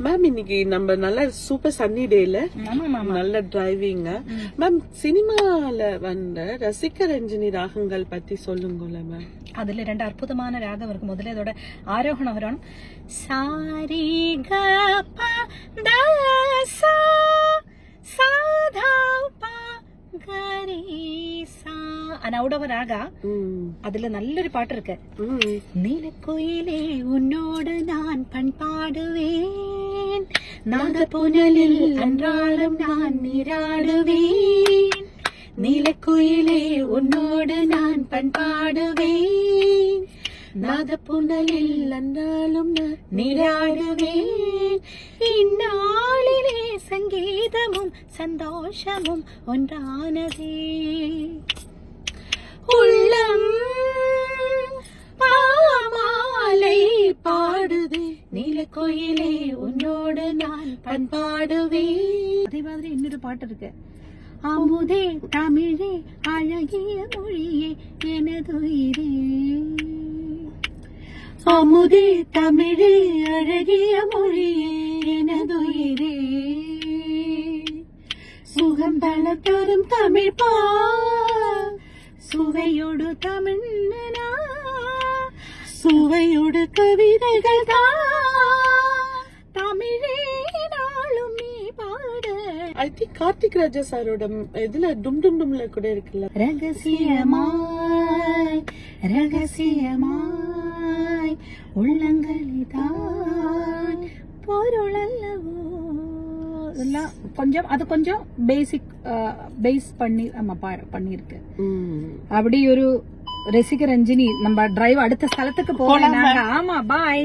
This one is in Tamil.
மேம் இன்னைக்கு நம்ம நல்ல சூப்பர் சன்னி டேல நல்ல டிரைவிங் மேம். சினிமால வந்த ரசிக ரஞ்சினி ராகங்கள் பத்தி சொல்லுங்கள மேம். அதுல 2 அற்புதமான ராகம் இருக்கு. முதல்ல இதோட ஆரோகணம் வரணும். சாரி க ப த சா சாதா ப கரி சா அனௌடவ ராகா. அதுல நல்லொரு பாட்டு இருக்கு. நீலக்குயிலே உன்னோடு நான் பண்பாடுவேன், நாதப்புனலில் அன்றாடம் நான் நீராடுவேன். நீலக்குயிலே உன்னோடு நான் பண்பாடுவேன், நாதப்புனலில் அன்றாலும் நான் நீராடுவேன். இந்நாளிலே சங்கீதமும் சந்தோஷமும் ஒன்றானதே, உள்ளம் பாமாலை பாடுதே. நீலக்குயிலே உன்னோடு நான் பண்பாடுவேன். அதே மாதிரி இன்னொரு பாட்டு இருக்கு. அமுதே தமிழே அழகிய மொழியே எனதுயிரே, அமுதே தமிழே அழகிய மொழியே எனதுயிரே. சுகம் பல தரும் தமிழ் பா, சுவையோடு தமிழ் சுவையோடு கவிதைகள் தான், தமிழே நாளும் நீ பாட. ஐ திங்க் கார்த்திக் ராஜா சாரோட இதுல டும் டும் டும்ல கூட இருக்குல்ல. ரகசியமாய் ரகசியமாய் உள்ளங்களிதான் பொருள் அல்லவோ. கொஞ்சம் அது கொஞ்சம் பேஸ் பண்ணி நம்ம பண்ணிருக்கு. அப்படி ஒரு ரசிக ரஞ்சினி நம்ம டிரைவ் அடுத்த ஸ்தலத்துக்கு போகலாம். ஆமா, பாய்.